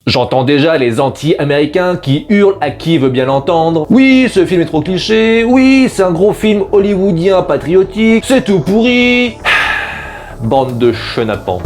J'entends déjà les anti-américains qui hurlent à qui veut bien l'entendre. Oui, ce film est trop cliché. Oui, c'est un gros film hollywoodien patriotique. C'est tout pourri. Bande de chenapans.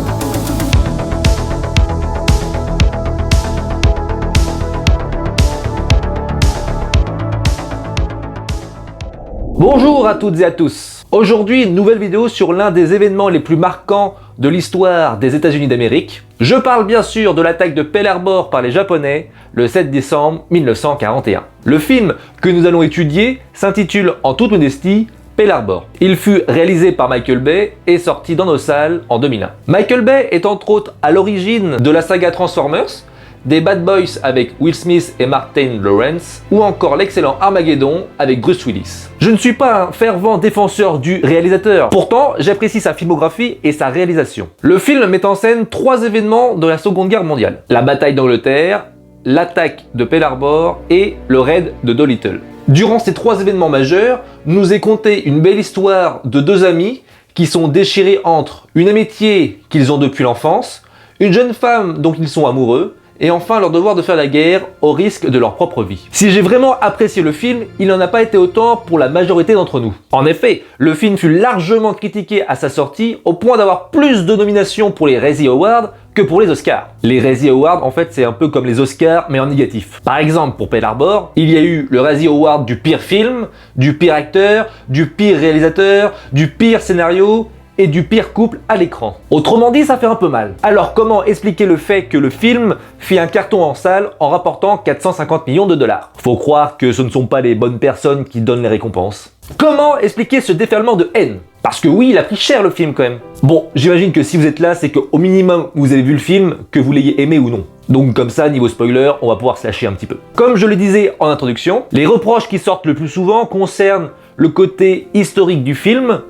Bonjour à toutes et à tous. Aujourd'hui, une nouvelle vidéo sur l'un des événements les plus marquants de l'histoire des États-Unis d'Amérique. Je parle bien sûr de l'attaque de Pearl Harbor par les Japonais le 7 décembre 1941. Le film que nous allons étudier s'intitule en toute modestie Pearl Harbor. Il fut réalisé par Michael Bay et sorti dans nos salles en 2001. Michael Bay est entre autres à l'origine de la saga Transformers, des Bad Boys avec Will Smith et Martin Lawrence, ou encore l'excellent Armageddon avec Bruce Willis. Je ne suis pas un fervent défenseur du réalisateur, pourtant j'apprécie sa filmographie et sa réalisation. Le film met en scène 3 événements de la Seconde Guerre mondiale: la bataille d'Angleterre, l'attaque de Pearl Harbor et le raid de Doolittle. Durant ces 3 événements majeurs, nous est contée une belle histoire de 2 amis qui sont déchirés entre une amitié qu'ils ont depuis l'enfance, une jeune femme dont ils sont amoureux, et enfin leur devoir de faire la guerre au risque de leur propre vie. Si j'ai vraiment apprécié le film, il n'en a pas été autant pour la majorité d'entre nous. En effet, le film fut largement critiqué à sa sortie au point d'avoir plus de nominations pour les Razzie Awards que pour les Oscars. Les Razzie Awards, en fait, c'est un peu comme les Oscars, mais en négatif. Par exemple, pour Pearl Harbor, il y a eu le Razzie Award du pire film, du pire acteur, du pire réalisateur, du pire scénario et du pire couple à l'écran. Autrement dit, ça fait un peu mal. Alors comment expliquer le fait que le film fit un carton en salle en rapportant 450 millions de dollars? Faut croire que ce ne sont pas les bonnes personnes qui donnent les récompenses. Comment expliquer ce déferlement de haine? Parce que oui, il a pris cher le film quand même. Bon, j'imagine que si vous êtes là, c'est qu'au minimum vous avez vu le film, que vous l'ayez aimé ou non. Donc comme ça, niveau spoiler, on va pouvoir se lâcher un petit peu. Comme je le disais en introduction, les reproches qui sortent le plus souvent concernent le côté historique du film,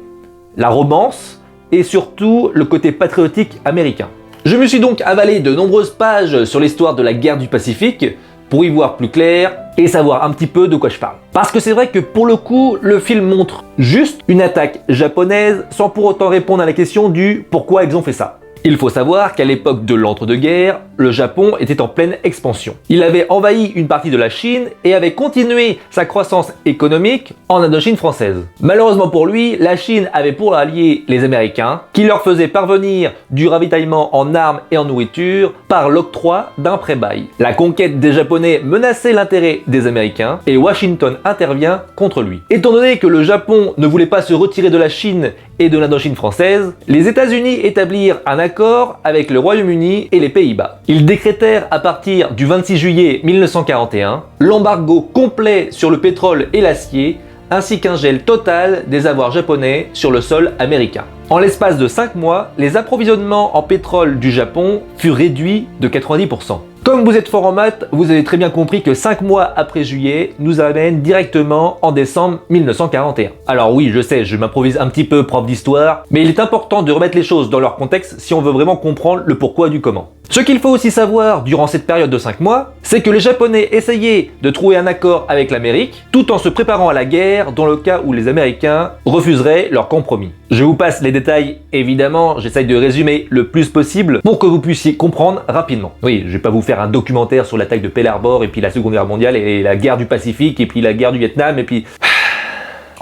la romance et surtout le côté patriotique américain. Je me suis donc avalé de nombreuses pages sur l'histoire de la guerre du Pacifique pour y voir plus clair et savoir un petit peu de quoi je parle. Parce que c'est vrai que pour le coup, le film montre juste une attaque japonaise sans pour autant répondre à la question du pourquoi ils ont fait ça. Il faut savoir qu'à l'époque de l'entre-deux-guerres, le Japon était en pleine expansion. Il avait envahi une partie de la Chine et avait continué sa croissance économique en Indochine française. Malheureusement pour lui, la Chine avait pour alliés les Américains, qui leur faisaient parvenir du ravitaillement en armes et en nourriture par l'octroi d'un prêt-bail. La conquête des Japonais menaçait l'intérêt des Américains et Washington intervient contre lui. Étant donné que le Japon ne voulait pas se retirer de la Chine et de l'Indochine française, les États-Unis établirent un accord avec le Royaume-Uni et les Pays-Bas. Ils décrétèrent à partir du 26 juillet 1941 l'embargo complet sur le pétrole et l'acier, ainsi qu'un gel total des avoirs japonais sur le sol américain. En l'espace de 5 mois, les approvisionnements en pétrole du Japon furent réduits de 90%. Comme vous êtes fort en maths, vous avez très bien compris que 5 mois après juillet nous amène directement en décembre 1941. Alors oui, je sais, je m'improvise un petit peu prof d'histoire, mais il est important de remettre les choses dans leur contexte si on veut vraiment comprendre le pourquoi du comment. Ce qu'il faut aussi savoir durant cette période de 5 mois, c'est que les Japonais essayaient de trouver un accord avec l'Amérique, tout en se préparant à la guerre dans le cas où les Américains refuseraient leur compromis. Je vous passe les détails, évidemment, j'essaye de résumer le plus possible pour que vous puissiez comprendre rapidement. Oui, je vais pas vous faire un documentaire sur l'attaque de Pearl Harbor et puis la Seconde Guerre mondiale et la guerre du Pacifique et puis la guerre du Vietnam et puis...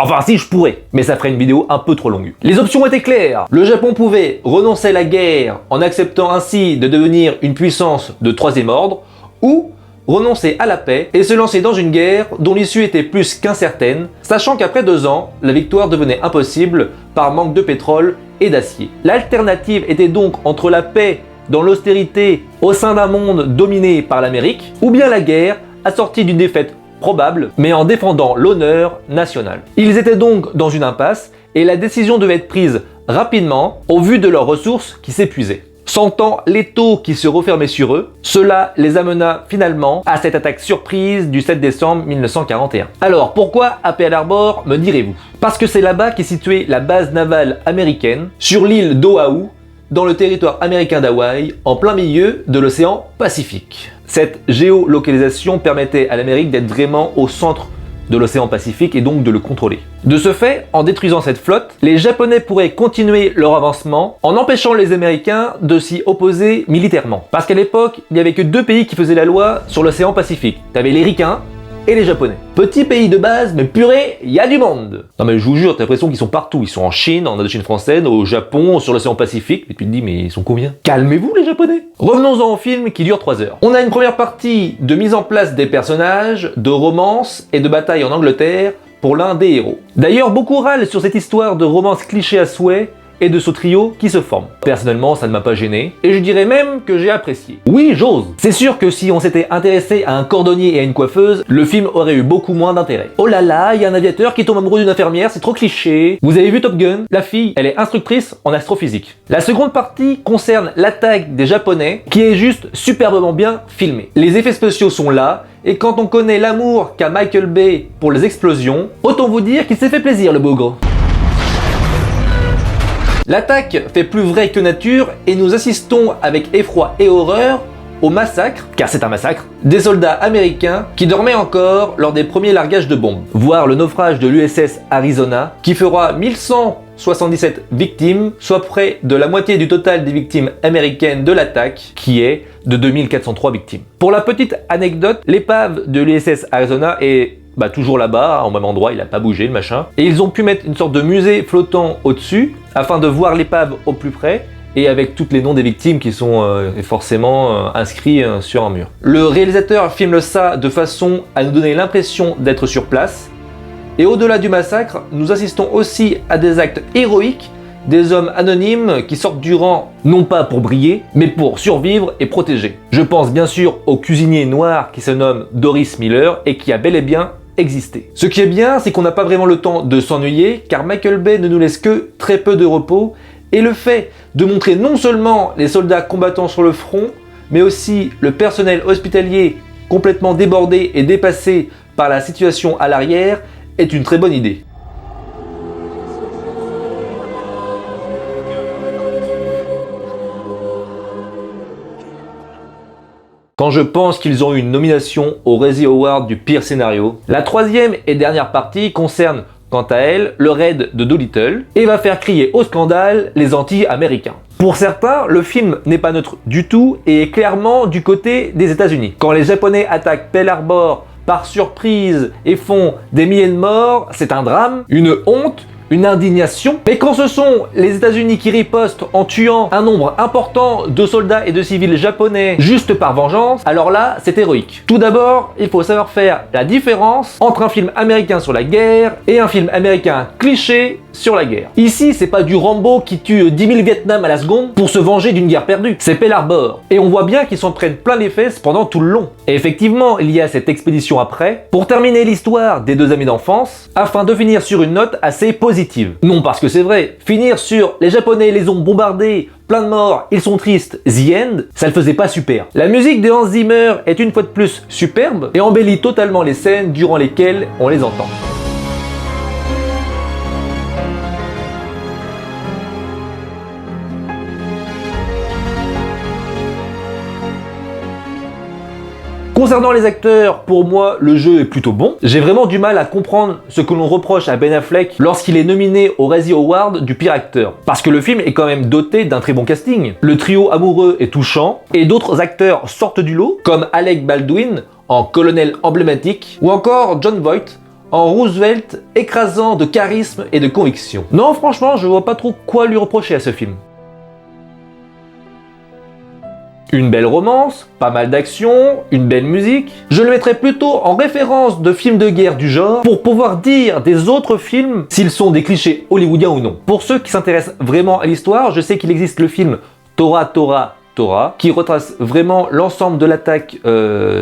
Enfin si, je pourrais, mais ça ferait une vidéo un peu trop longue. Les options étaient claires. Le Japon pouvait renoncer à la guerre en acceptant ainsi de devenir une puissance de 3e ordre, ou renoncer à la paix et se lancer dans une guerre dont l'issue était plus qu'incertaine, sachant qu'après 2 ans, la victoire devenait impossible par manque de pétrole et d'acier. L'alternative était donc entre la paix dans l'austérité au sein d'un monde dominé par l'Amérique, ou bien la guerre assortie d'une défaite probable, mais en défendant l'honneur national. Ils étaient donc dans une impasse et la décision devait être prise rapidement au vu de leurs ressources qui s'épuisaient. Sentant l'étau qui se refermait sur eux, cela les amena finalement à cette attaque surprise du 7 décembre 1941. Alors pourquoi à Pearl Harbor, me direz-vous? Parce que c'est là-bas qu'est située la base navale américaine, sur l'île d'Oahu, dans le territoire américain d'Hawaï, en plein milieu de l'océan Pacifique. Cette géolocalisation permettait à l'Amérique d'être vraiment au centre de l'océan Pacifique et donc de le contrôler. De ce fait, en détruisant cette flotte, les Japonais pourraient continuer leur avancement en empêchant les Américains de s'y opposer militairement. Parce qu'à l'époque, il n'y avait que deux pays qui faisaient la loi sur l'océan Pacifique. T'avais les Ricains et les Japonais. Petit pays de base, mais purée, il y a du monde. Non mais je vous jure, t'as l'impression qu'ils sont partout. Ils sont en Chine, en Indochine française, au Japon, sur l'océan Pacifique. Et tu te dis, mais ils sont combien? Calmez-vous les Japonais. Revenons-en au film qui dure 3 heures. On a une première partie de mise en place des personnages, de romance et de bataille en Angleterre pour l'un des héros. D'ailleurs, beaucoup râlent sur cette histoire de romance cliché à souhait et de ce trio qui se forme. Personnellement, ça ne m'a pas gêné, et je dirais même que j'ai apprécié. Oui, j'ose. C'est sûr que si on s'était intéressé à un cordonnier et à une coiffeuse, le film aurait eu beaucoup moins d'intérêt. Oh là là, il y a un aviateur qui tombe amoureux d'une infirmière, c'est trop cliché. Vous avez vu Top Gun? La fille, elle est instructrice en astrophysique. La seconde partie concerne l'attaque des Japonais, qui est juste superbement bien filmée. Les effets spéciaux sont là, et quand on connaît l'amour qu'a Michael Bay pour les explosions, autant vous dire qu'il s'est fait plaisir le bougre. L'attaque fait plus vrai que nature et nous assistons avec effroi et horreur au massacre, car c'est un massacre, des soldats américains qui dormaient encore lors des premiers largages de bombes. Voire le naufrage de l'USS Arizona qui fera 1177 victimes, soit près de la moitié du total des victimes américaines de l'attaque, qui est de 2403 victimes. Pour la petite anecdote, l'épave de l'USS Arizona est toujours là-bas, au même endroit, il a pas bougé le machin. Et ils ont pu mettre une sorte de musée flottant au-dessus, afin de voir l'épave au plus près, et avec tous les noms des victimes qui sont forcément inscrits sur un mur. Le réalisateur filme ça de façon à nous donner l'impression d'être sur place, et au-delà du massacre, nous assistons aussi à des actes héroïques, des hommes anonymes qui sortent du rang non pas pour briller, mais pour survivre et protéger. Je pense bien sûr au cuisinier noir qui se nomme Doris Miller et qui a bel et bien existé. Ce qui est bien, c'est qu'on n'a pas vraiment le temps de s'ennuyer, car Michael Bay ne nous laisse que très peu de repos, et le fait de montrer non seulement les soldats combattant sur le front, mais aussi le personnel hospitalier complètement débordé et dépassé par la situation à l'arrière est une très bonne idée. Quand je pense qu'ils ont eu une nomination au Razzie Award du pire scénario. La troisième et dernière partie concerne, quant à elle, le raid de Doolittle et va faire crier au scandale les anti-américains. Pour certains, le film n'est pas neutre du tout et est clairement du côté des États-Unis. Quand les Japonais attaquent Pearl Harbor par surprise et font des milliers de morts, c'est un drame, une honte, une indignation. Mais quand ce sont les États-Unis qui ripostent en tuant un nombre important de soldats et de civils japonais juste par vengeance, alors là, c'est héroïque. Tout d'abord, il faut savoir faire la différence entre un film américain sur la guerre et un film américain cliché sur la guerre. Ici, c'est pas du Rambo qui tue 10 000 Vietnam à la seconde pour se venger d'une guerre perdue. C'est Pearl Harbor. Et on voit bien qu'ils s'en prennent plein les fesses pendant tout le long. Et effectivement, il y a cette expédition après pour terminer l'histoire des deux amis d'enfance afin de finir sur une note assez positive. Non parce que c'est vrai, finir sur les Japonais les ont bombardés, plein de morts, ils sont tristes, the end, ça le faisait pas super. La musique de Hans Zimmer est une fois de plus superbe et embellit totalement les scènes durant lesquelles on les entend. Concernant les acteurs, pour moi, le jeu est plutôt bon. J'ai vraiment du mal à comprendre ce que l'on reproche à Ben Affleck lorsqu'il est nominé au Razzie Award du pire acteur. Parce que le film est quand même doté d'un très bon casting. Le trio amoureux est touchant, et d'autres acteurs sortent du lot, comme Alec Baldwin en colonel emblématique, ou encore Jon Voight en Roosevelt écrasant de charisme et de conviction. Non, franchement, je vois pas trop quoi lui reprocher à ce film. Une belle romance, pas mal d'action, une belle musique. Je le mettrais plutôt en référence de films de guerre du genre pour pouvoir dire des autres films s'ils sont des clichés hollywoodiens ou non. Pour ceux qui s'intéressent vraiment à l'histoire, je sais qu'il existe le film Tora Tora Tora qui retrace vraiment l'ensemble de l'attaque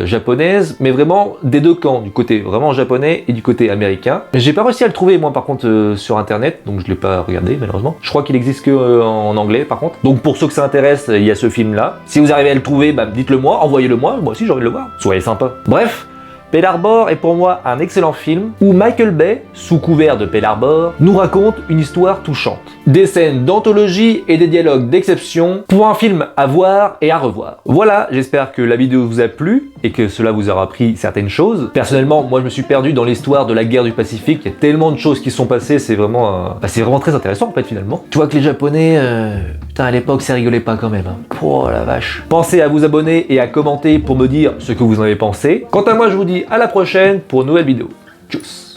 japonaise, mais vraiment des deux camps, du côté vraiment japonais et du côté américain. J'ai pas réussi à le trouver moi par contre sur internet, donc je l'ai pas regardé malheureusement. Je crois qu'il existe que en anglais par contre. Donc pour ceux que ça intéresse, il y a ce film là. Si vous arrivez à le trouver, dites-le moi, envoyez-le moi aussi j'ai envie de le voir. Soyez sympa. Bref, Pearl Harbor est pour moi un excellent film où Michael Bay, sous couvert de Pearl Harbor, nous raconte une histoire touchante. Des scènes d'anthologie et des dialogues d'exception pour un film à voir et à revoir. Voilà, j'espère que la vidéo vous a plu et que cela vous aura appris certaines choses. Personnellement, moi je me suis perdu dans l'histoire de la guerre du Pacifique, il y a tellement de choses qui sont passées, c'est vraiment très intéressant en fait finalement. Tu vois que les Japonais, putain à l'époque ça rigolait pas quand même. Hein. Oh la vache. Pensez à vous abonner et à commenter pour me dire ce que vous en avez pensé. Quant à moi je vous dis à la prochaine pour une nouvelle vidéo. Tchuss.